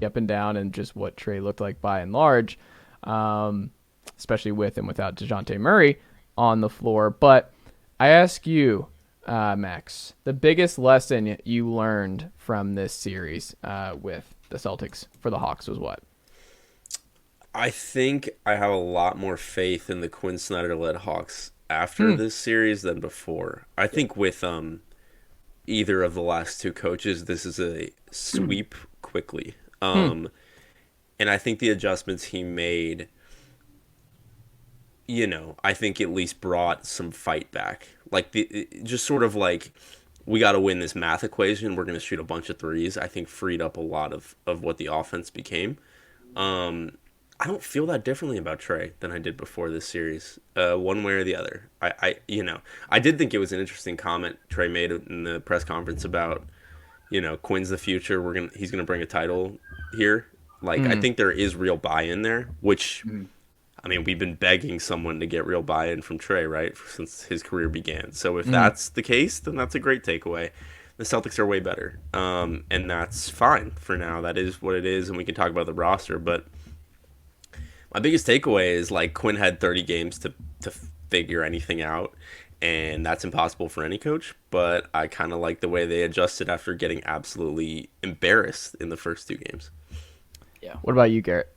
up and down and just what Trae looked like by and large, especially with and without DeJounte Murray on the floor. But I ask you, Max, the biggest lesson you learned from this series with the Celtics for the Hawks was what? I think I have a lot more faith in the Quin Snyder led Hawks after this series than before. I think with either of the last two coaches, this is a sweep quickly. And I think the adjustments he made, I think at least brought some fight back. Like just sort of like we got to win this math equation. We're going to shoot a bunch of threes. I think freed up a lot of what the offense became. I don't feel that differently about Trae than I did before this series, one way or the other. I did think it was an interesting comment Trae made in the press conference about, Quin's the future. He's gonna bring a title here. Like I think there is real buy-in there, which, I mean, we've been begging someone to get real buy-in from Trae, right, since his career began. So if that's the case, then that's a great takeaway. The Celtics are way better, and that's fine for now. That is what it is, and we can talk about the roster, but my biggest takeaway is like Quinn had 30 games to figure anything out, and that's impossible for any coach. But I kind of like the way they adjusted after getting absolutely embarrassed in the first two games. Yeah. What about you, Garrett?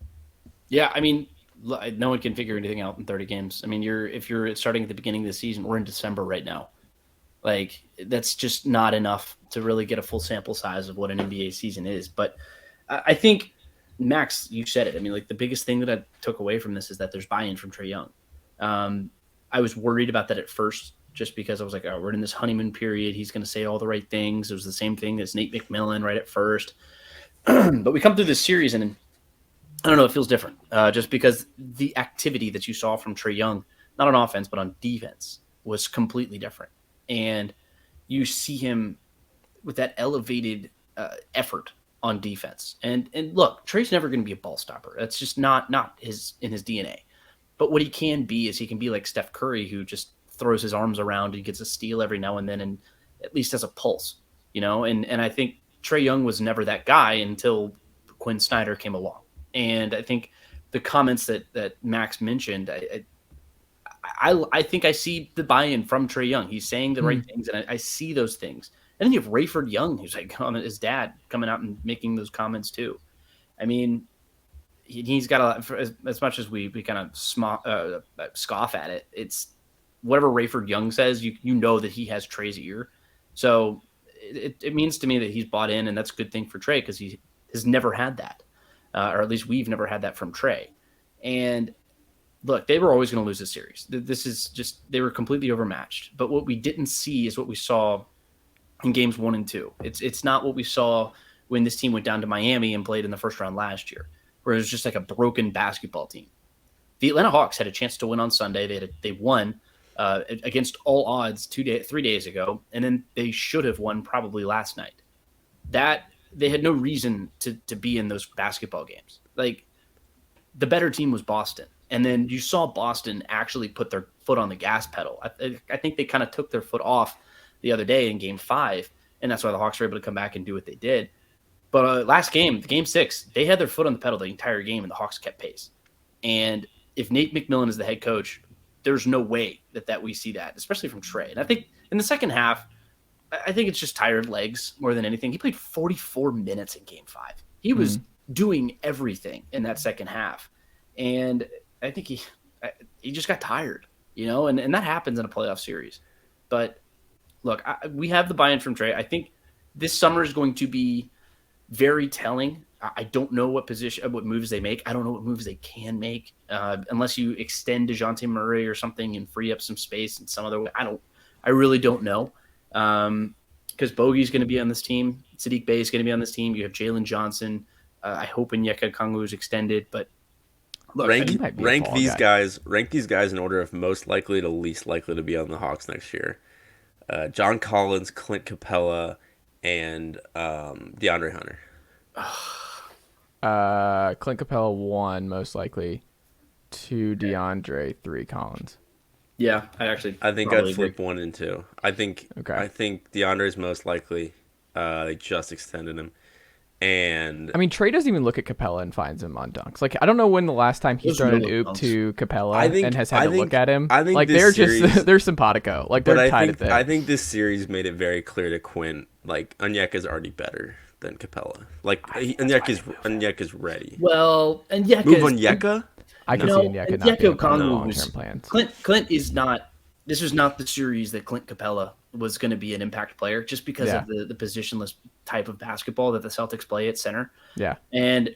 Yeah, I mean, no one can figure anything out in 30 games. I mean, if you're starting at the beginning of the season, we're in December right now. Like, that's just not enough to really get a full sample size of what an NBA season is. But I think, Max, you said it. I mean, like, the biggest thing that I took away from this is that there's buy-in from Trae Young. I was worried about that at first just because I was like, oh, we're in this honeymoon period. He's going to say all the right things. It was the same thing as Nate McMillan right at first. But we come through this series, and I don't know, it feels different just because the activity that you saw from Trae Young, not on offense, but on defense, was completely different. And you see him with that elevated effort on defense. And look, Trae's never going to be a ball stopper. That's just not in his DNA. But what he can be is he can be like Steph Curry, who just throws his arms around and gets a steal every now and then and at least has a pulse, And I think Trae Young was never that guy until Quin Snyder came along. And I think the comments that Max mentioned, I think I see the buy-in from Trae Young. He's saying the right things, and I see those things. And then you have Rayford Young, who's like his dad, coming out and making those comments too. I mean, he's got as much as we kind of scoff at it. It's whatever Rayford Young says, you know that he has Trae's ear. So it means to me that he's bought in, and that's a good thing for Trae because he has never had that, or at least we've never had that from Trae. And look, they were always going to lose this series. This is just, they were completely overmatched. But what we didn't see is what we saw in games 1 and 2. It's not what we saw when this team went down to Miami and played in the first round last year, where it was just like a broken basketball team. The Atlanta Hawks had a chance to win on Sunday. They won against all odds 3 days ago, and then they should have won probably last night. That they had no reason to be in those basketball games. Like, the better team was Boston. And then you saw Boston actually put their foot on the gas pedal. I think they kind of took their foot off the other day in Game 5, and that's why the Hawks were able to come back and do what they did. But last game, Game 6, they had their foot on the pedal the entire game, and the Hawks kept pace. And if Nate McMillan is the head coach, there's no way that we see that, especially from Trae. And I think in the second half, I think it's just tired legs more than anything. He played 44 minutes in Game 5. He was doing everything in that second half. And I think he just got tired, and that happens in a playoff series. But look, we have the buy-in from Trae. I think this summer is going to be very telling. I don't know what moves they make. I don't know what moves they can make unless you extend DeJounte Murray or something and free up some space in some other way. I really don't know because Bogey's going to be on this team. Saddiq Bey is going to be on this team. You have Jalen Johnson. I hope Onyeka Okongwu is extended, but look, rank these guys in order of most likely to least likely to be on the Hawks next year. John Collins, Clint Capella, and DeAndre Hunter. Clint Capella 1, most likely. 2, DeAndre. 3, Collins. Yeah, I think I'd flip 1 and 2. I think Okay. I think DeAndre is most likely. They just extended him. And I mean, Trae doesn't even look at Capella and finds him on dunks. Like, I don't know when the last time he Those thrown an no oop to Capella and has had I to think- look at him. I think like, this they're series- just, they're simpatico. Like, they're but tied at the I think this series made it very clear to Quin, like, Onyeka's already better than Capella. Like, Onyeka's ready. Well, and Yeka Move is- Onyeka? I can No, see Onyeka and not being Yeko part of the Kongwu long-term was- plans. Clint is not. This was not the series that Clint Capella was going to be an impact player, just because Yeah. of the positionless type of basketball that the Celtics play at center. Yeah. And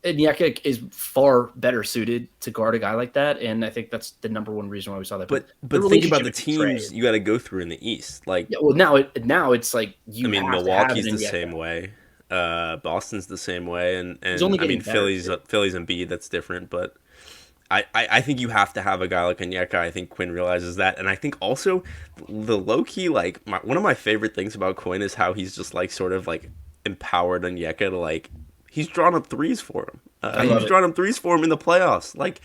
Onyeka is far better suited to guard a guy like that, and I think that's the number one reason why we saw that. But the think about the relationship with teams Trae- you got to go through in the East. Like, Yeah, well, now it's like you. I mean, have to Milwaukee's have the an Onyeka. same way. Boston's the same way, and only I mean getting better, Philly's and Embiid, that's different. But I think you have to have a guy like Onyeka. I think Quin realizes that, and I think also the low key like one of my favorite things about Quin is how he's just like sort of like empowered Onyeka to like he's drawn up threes for him. He's drawn up threes for him in the playoffs. Like,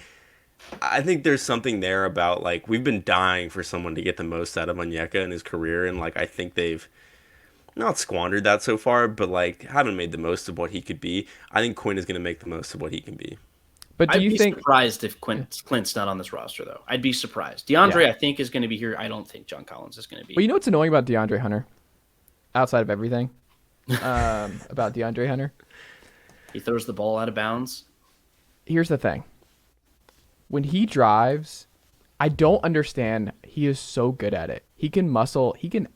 I think there's something there about like we've been dying for someone to get the most out of Onyeka in his career, and like I think they've not squandered that so far, but like haven't made the most of what he could be. I think Quin is going to make the most of what he can be. But do I'd you be think surprised if Clint's not on this roster, though. I'd be surprised. DeAndre, Yeah. I think, is going to be here. I don't think John Collins is going to be. Well, you know what's annoying about DeAndre Hunter? Outside of everything, about DeAndre Hunter. He throws the ball out of bounds. Here's the thing. When he drives, I don't understand. He is so good at it. He can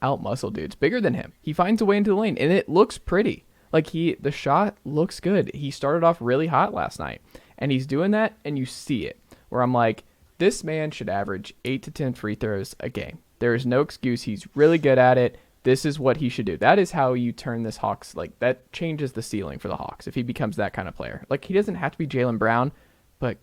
out-muscle dudes bigger than him. He finds a way into the lane, and it looks pretty. Like, the shot looks good. He started off really hot last night, and he's doing that, and you see it. Where I'm like, this man should average 8 to 10 free throws a game. There is no excuse. He's really good at it. This is what he should do. That is how you turn this Hawks, like, that changes the ceiling for the Hawks if he becomes that kind of player. Like, he doesn't have to be Jaylen Brown, but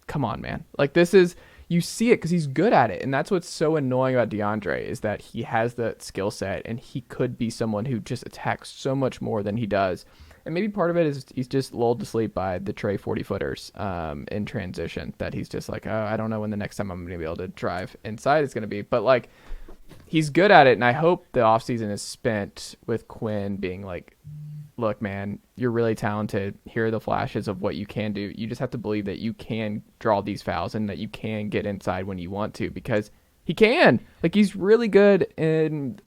come on, man. Like, this is, you see it because he's good at it. And that's what's so annoying about DeAndre is that he has that skill set and he could be someone who just attacks so much more than he does. And maybe part of it is he's just lulled to sleep by the Trae 40-footers in transition, that he's just like, oh, I don't know when the next time I'm going to be able to drive inside is going to be. But, like, he's good at it, and I hope the offseason is spent with Quin being like, look, man, you're really talented. Here are the flashes of what you can do. You just have to believe that you can draw these fouls and that you can get inside when you want to, because he can. Like, he's really good in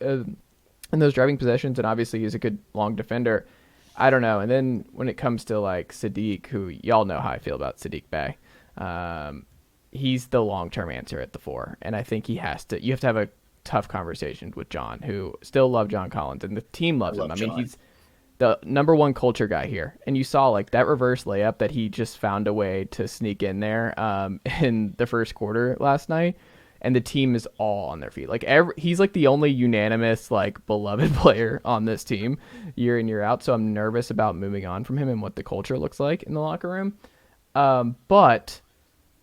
those driving possessions, and obviously he's a good long defender. I don't know. And then when it comes to, like, Saddiq, who y'all know how I feel about Saddiq Bey, he's the long-term answer at the 4, and I think you have to have a tough conversation with John, who still love John Collins, and the team loves him. I mean, he's the number one culture guy here, and you saw like that reverse layup that he just found a way to sneak in there in the first quarter last night, and the team is all on their feet. Like he's like the only unanimous like beloved player on this team year in year out. So I'm nervous about moving on from him and what the culture looks like in the locker room. But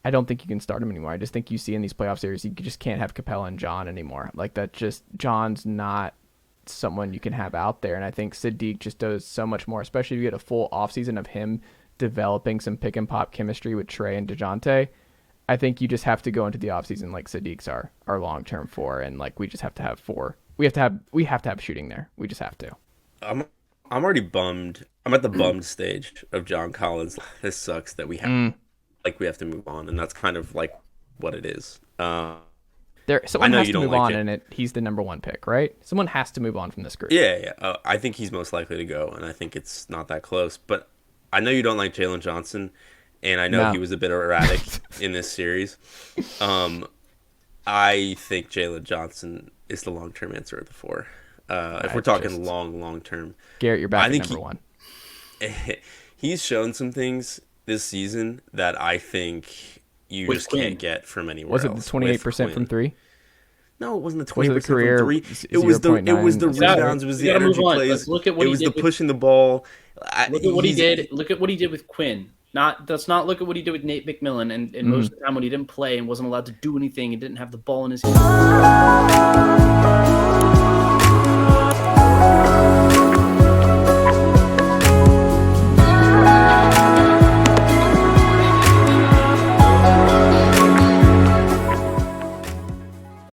I don't think you can start him anymore. I just think you see in these playoff series, you just can't have Capella and John anymore. Like that, just John's not someone you can have out there. And I think Saddiq just does so much more, especially if you get a full offseason of him developing some pick and pop chemistry with Trae and DeJounte. I think you just have to go into the offseason like Saddiq's our long-term 4. And like, we just have to have 4. We have to have shooting there. We just have to. I'm already bummed. I'm at the bummed stage of John Collins. This sucks that we have we have to move on, and that's kind of like what it is. Someone has to move like on, and he's the number 1 pick, right? Someone has to move on from this group. Yeah. I think he's most likely to go, and I think it's not that close. But I know you don't like Jalen Johnson, and I know he was a bit erratic in this series. I think Jalen Johnson is the long-term answer at the 4. If we're talking long term. Garrett, you're back at number 1. He's shown some things this season that I think you just can't get from anywhere else. Was it the 28% from 3? No, it wasn't the 20% career from 3. It was the 0.9? rebounds, it was the energy plays. Look at what it was he the did pushing the ball. Look at what he did. Look at what he did with Quin. Let's not look at what he did with Nate McMillan and most of the time when he didn't play and wasn't allowed to do anything and didn't have the ball in his hand.